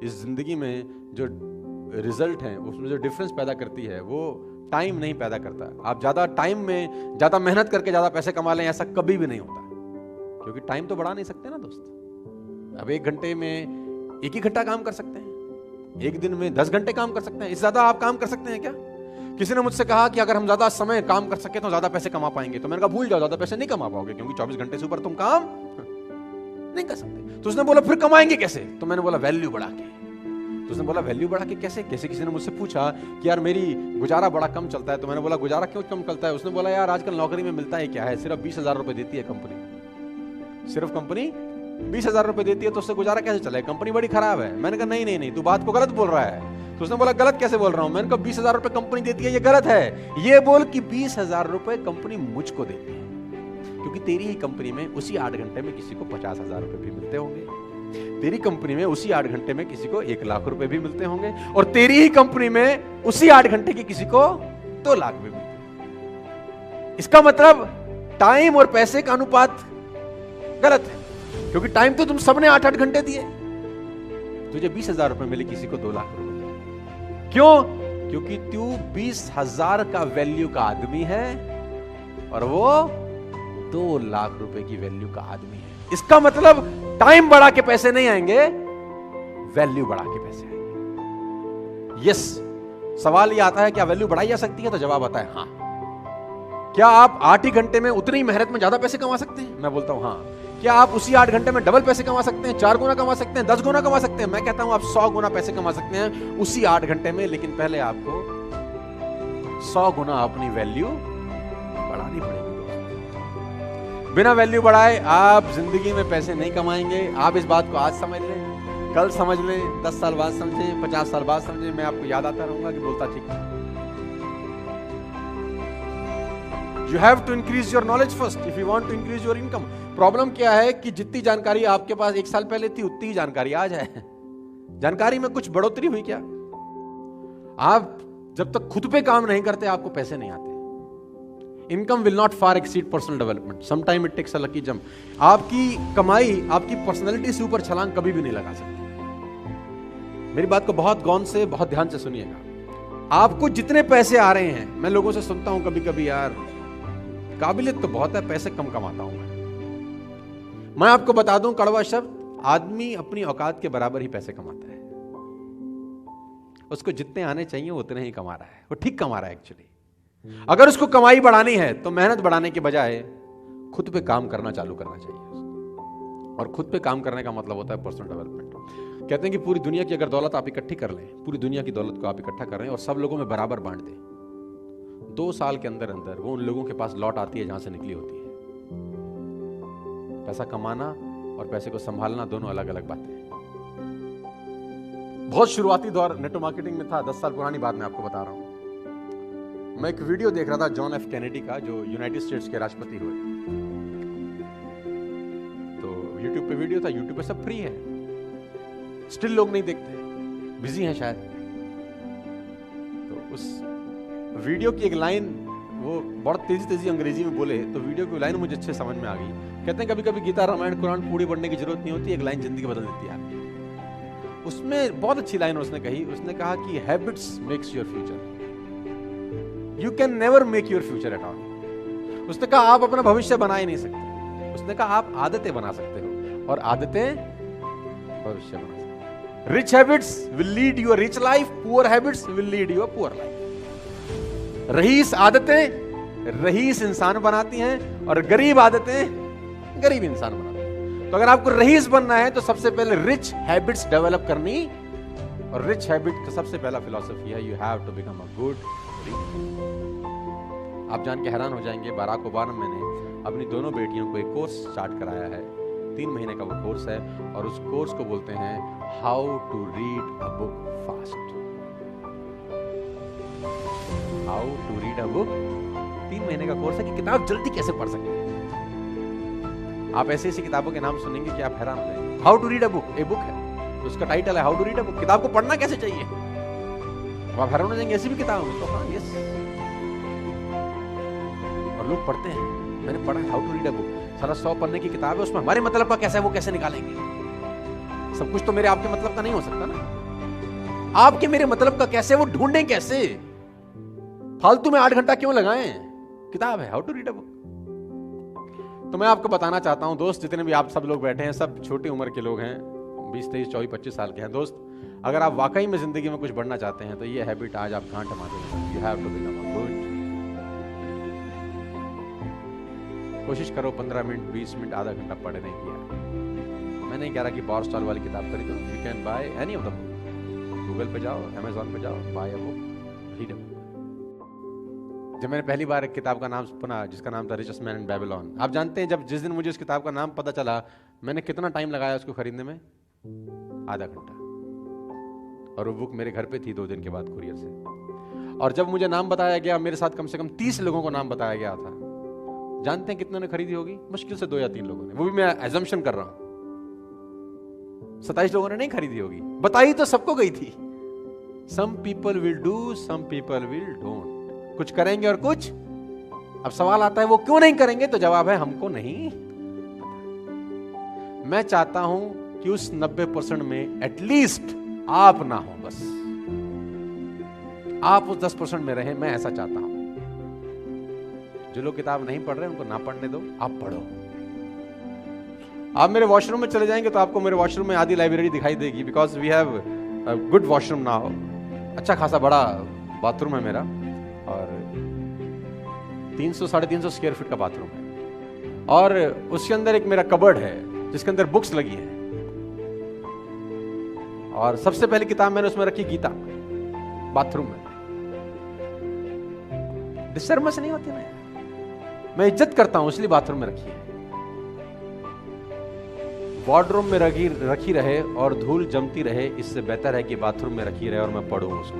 इस जिंदगी में जो रिजल्ट है उसमें जो डिफरेंस पैदा करती है वो टाइम नहीं पैदा करता। आप ज्यादा टाइम में ज्यादा मेहनत करके ज्यादा पैसे कमा लें, ऐसा कभी भी नहीं होता, क्योंकि टाइम तो बढ़ा नहीं सकते ना दोस्त। अब 1 घंटे में 1 ही घंटा काम कर सकते हैं, 1 दिन में 10 घंटे काम कर सकते हैं, इससे ज्यादा आप काम कर सकते हैं क्या? किसी ने मुझसे कहा कि अगर हम ज्यादा समय काम कर सके तो ज्यादा पैसे कमा पाएंगे, तो मैंने कहा भूल जाओ, ज्यादा पैसे नहीं कमा पाओगे, क्योंकि 24 घंटे से ऊपर तुम काम नहीं कर सकते। तो उसने बोला फिर कमाएंगे कैसे? तो मैंने बोला वैल्यू बढ़ा के। तो उसने बोला वैल्यू बढ़ा के कैसे? किसी ने मुझसे पूछा कि यार मेरी गुजारा बड़ा कम चलता है, तो मैंने बोला गुजारा क्यों कम चलता है? उसने बोला यार आजकल नौकरी में मिलता है क्या है, सिर्फ 20,000 रुपए देती है कंपनी, सिर्फ कंपनी 20,000 रुपए देती है, तो उससे गुजारा कैसे चले? कंपनी बड़ी खराब है। मैंने कहा नहीं तू बात को गलत बोल रहा है। तो उसने बोला गलत कैसे बोल रहा हूं? मैंने कहा 20,000 रुपए कंपनी देती है, ये गलत है। ये बोल कि 20,000 रुपए कंपनी मुझको देती है, क्योंकि तेरी ही कंपनी में उसी 8 घंटे में किसी को 50,000 रुपए भी मिलते होंगे, तेरी कंपनी में उसी 8 घंटे में किसी को 1 लाख रुपए भी मिलते होंगे, और तेरी ही कंपनी में उसी 8 घंटे की किसी को 2 लाख भी मिलते होंगे। इसका मतलब टाइम और पैसे का अनुपात गलत है, क्योंकि टाइम तो तुम सबने 8-8 घंटे दिए, तुझे 20,000 रुपए मिले, किसी को 2 लाख रुपए। क्यों? क्योंकि तू 20,000 का वैल्यू का आदमी है और वो 2 लाख रुपए की वैल्यू का आदमी है। इसका मतलब टाइम बढ़ा के पैसे नहीं आएंगे, वैल्यू बढ़ा के पैसे आएंगे। यस, सवाल ये आता है क्या वैल्यू बढ़ाई जा सकती है? तो जवाब आता है हाँ। क्या आप 8 ही घंटे में उतनी मेहनत में ज्यादा पैसे कमा सकते हैं? मैं बोलता हूं हाँ। क्या आप उसी 8 घंटे में डबल पैसे कमा सकते हैं, 4 गुना कमा सकते हैं, 10 गुना कमा सकते हैं? मैं कहता हूं आप 100 गुना पैसे कमा सकते हैं उसी 8 घंटे में, लेकिन पहले आपको 100 गुना अपनी वैल्यू बढ़ानी पड़ेगी दोस्तों। बिना वैल्यू बढ़ाए आप जिंदगी में पैसे नहीं कमाएंगे। आप इस बात को आज समझ लें, कल समझ लें, 10 साल बाद समझें, 50 साल बाद समझें, मैं आपको याद आता रहूंगा कि बोलता ठीक है। You have to increase your knowledge first if you want to increase your income. Problem क्या है कि जितनी जानकारी आपके पास 1 साल पहले थी उतनी ही जानकारी आज है। जानकारी में कुछ बढ़ोतरी हुई क्या? आप जब तक खुद पे काम नहीं करते आपको पैसे नहीं आते। Income will not far exceed personal development, sometime it takes a lucky jump. आपकी कमाई आपकी पर्सनैलिटी से ऊपर छलांग कभी भी नहीं लगा सकती। मेरी बात को बहुत गौर से, बहुत ध्यान से सुनिएगा। आपको जितने पैसे आ रहे हैं, मैं लोगों से सुनता हूं कभी कभी यार काबिलियत तो बहुत है, पैसे कम कमाता हूं मैं आपको बता दूं कड़वा शब्द, आदमी अपनी औकात के बराबर ही पैसे कमाता है। उसको जितने आने चाहिए वो उतने ही कमा रहा है, वो ठीक कमा रहा है एक्चुअली। अगर उसको कमाई बढ़ानी है तो मेहनत बढ़ाने के बजाय खुद पे काम करना चालू करना चाहिए। और खुद पे काम करने का मतलब होता है पर्सनल डेवलपमेंट। कहते हैं कि पूरी दुनिया की अगर दौलत आप इकट्ठी कर लें, पूरी दुनिया की दौलत को आप इकट्ठा कर रहे हैं और सब लोगों में बराबर बांट दें, 2 साल के अंदर अंदर वो उन लोगों के पास लौट आती है जहां से निकली होती है। पैसा कमाना और पैसे को संभालना दोनों अलग अलग बातें हैं। बहुत शुरुआती दौर नेटवर्क मार्केटिंग में था, 10 साल पुरानी बात मैं आपको बता रहा हूं। मैं एक वीडियो देख रहा था जॉन एफ कैनेडी का, जो यूनाइटेड स्टेट्स के राष्ट्रपति हुए। तो यूट्यूब पे वीडियो था, यूट्यूब पे सब फ्री है, स्टिल लोग नहीं देखते, बिजी हैं शायद। तो उस वीडियो की एक लाइन वो बहुत तेजी अंग्रेजी में बोले, तो वीडियो की लाइन मुझे अच्छे समझ में आ गई। कहते हैं कभी कभी गीता रामायण कुरान पूरी पढ़ने की जरूरत नहीं होती, एक लाइन जिंदगी बदल देती है आपकी। उसमें बहुत अच्छी लाइन उसने कही, उसने कहा कि habits makes your future, you can never make your future at all. उसने कहा आप अपना भविष्य बना ही नहीं सकते, उसने कहा आप आदतें बना सकते हो और आदतें भविष्य बना सकते हो। Rich habits will lead you a rich life, poor habits will lead you a poor life. रईस आदतें रईस इंसान बनाती हैं और गरीब आदतें गरीब इंसान बनाती हैं। तो अगर आपको रईस बनना है तो सबसे पहले रिच हैबिट्स डेवलप करनी, और रिच हैबिट का सबसे पहला फिलॉसफी है you have to become a good reader. आप जान के हैरान हो जाएंगे, बाराक ओबामा ने अपनी दोनों बेटियों को एक कोर्स स्टार्ट कराया है, 3 महीने का वो कोर्स है, और उस कोर्स को बोलते हैं how to read a book fast. How to read a book, 3 महीने का कोर्स है कि किताब जल्दी कैसे पढ़ सके। आप ऐसी ऐसी किताबों के नाम सुनेंगे कि आप हैरान हो जाएंगे। How to read a book, a book है, उसका टाइटल है how to read a book, किताब को पढ़ना कैसे चाहिए। आप हैरान हो जाएंगे, ऐसी भी किताब है। तो हाँ, यस, और लोग पढ़ते हैं। मैंने पढ़ा how to read a book, सारा 100 पन्ने की किताब है, उसमें हमारे मतलब का कैसा है वो कैसे निकालेंगे। सब कुछ तो मेरे आपके मतलब का नहीं हो सकता ना। आपके मेरे मतलब का कैसे, वो ढूंढें कैसे? फालतू में 8 घंटा क्यों लगाएं? किताब है how to read a book. तो मैं आपको बताना चाहता हूं दोस्त, जितने भी आप सब लोग बैठे हैं, सब छोटी उम्र के लोग हैं, 20, 23, 24, 25 साल के हैं दोस्त। अगर आप वाकई में जिंदगी में कुछ बढ़ना चाहते हैं तो ये हैबिट आज आप गांठ मार दें। You have to become a good. कोशिश करो 15 मिनट, 20 मिनट, आधा घंटा पढ़ने की। मैं नहीं कह रहा कि बॉर स्टॉल वाली किताब खरीदो। You can buy any of the book. Google पे जाओ, अमेजॉन पे जाओ, buy a book, read a book. जब मैंने पहली बार एक किताब का नाम सुना जिसका नाम था रिचेस्ट मैन इन बेबीलोन, आप जानते हैं जब जिस दिन मुझे उस किताब का नाम पता चला, मैंने कितना टाइम लगाया उसको खरीदने में? आधा घंटा। और वो बुक मेरे घर पे थी 2 दिन के बाद कुरियर से। और जब मुझे नाम बताया गया, मेरे साथ कम से कम 30 लोगों को नाम बताया गया था। जानते हैं कितनों ने खरीदी होगी? मुश्किल से 2 या 3 लोगों ने, वो भी मैं एजम्पशन कर रहा हूं। 27 लोगों ने नहीं खरीदी होगी। बताई तो सबको गई थी। Some people will do, some people will don't. कुछ करेंगे और कुछ। अब सवाल आता है वो क्यों नहीं करेंगे? तो जवाब है हमको नहीं। मैं चाहता हूं कि उस 90% में एटलीस्ट आप ना हो, बस आप उस 10% में रहें। मैं ऐसा चाहता हूं। जो लोग किताब नहीं पढ़ रहे उनको ना पढ़ने दो, आप पढ़ो। आप मेरे वॉशरूम में चले जाएंगे तो आपको मेरे वॉशरूम में आधी लाइब्रेरी दिखाई देगी, because we have a good washroom now. अच्छा खासा बड़ा बाथरूम है मेरा, और 300 साढ़े 300 स्क्वायर फीट का बाथरूम है। और उसके अंदर एक मेरा कबर्ड है जिसके अंदर बुक्स लगी हैं। और सबसे पहली किताब मैंने उसमें रखी गीता, बाथरूम में। डिस्टर्बेंस नहीं होती ना, मैं इज्जत करता हूं इसलिए बाथरूम में रखी है। वार्डरूम में रखी रहे और धूल जमती रहे, इससे बेहतर है कि बाथरूम में रखी रहे और मैं पढ़ूं उसको।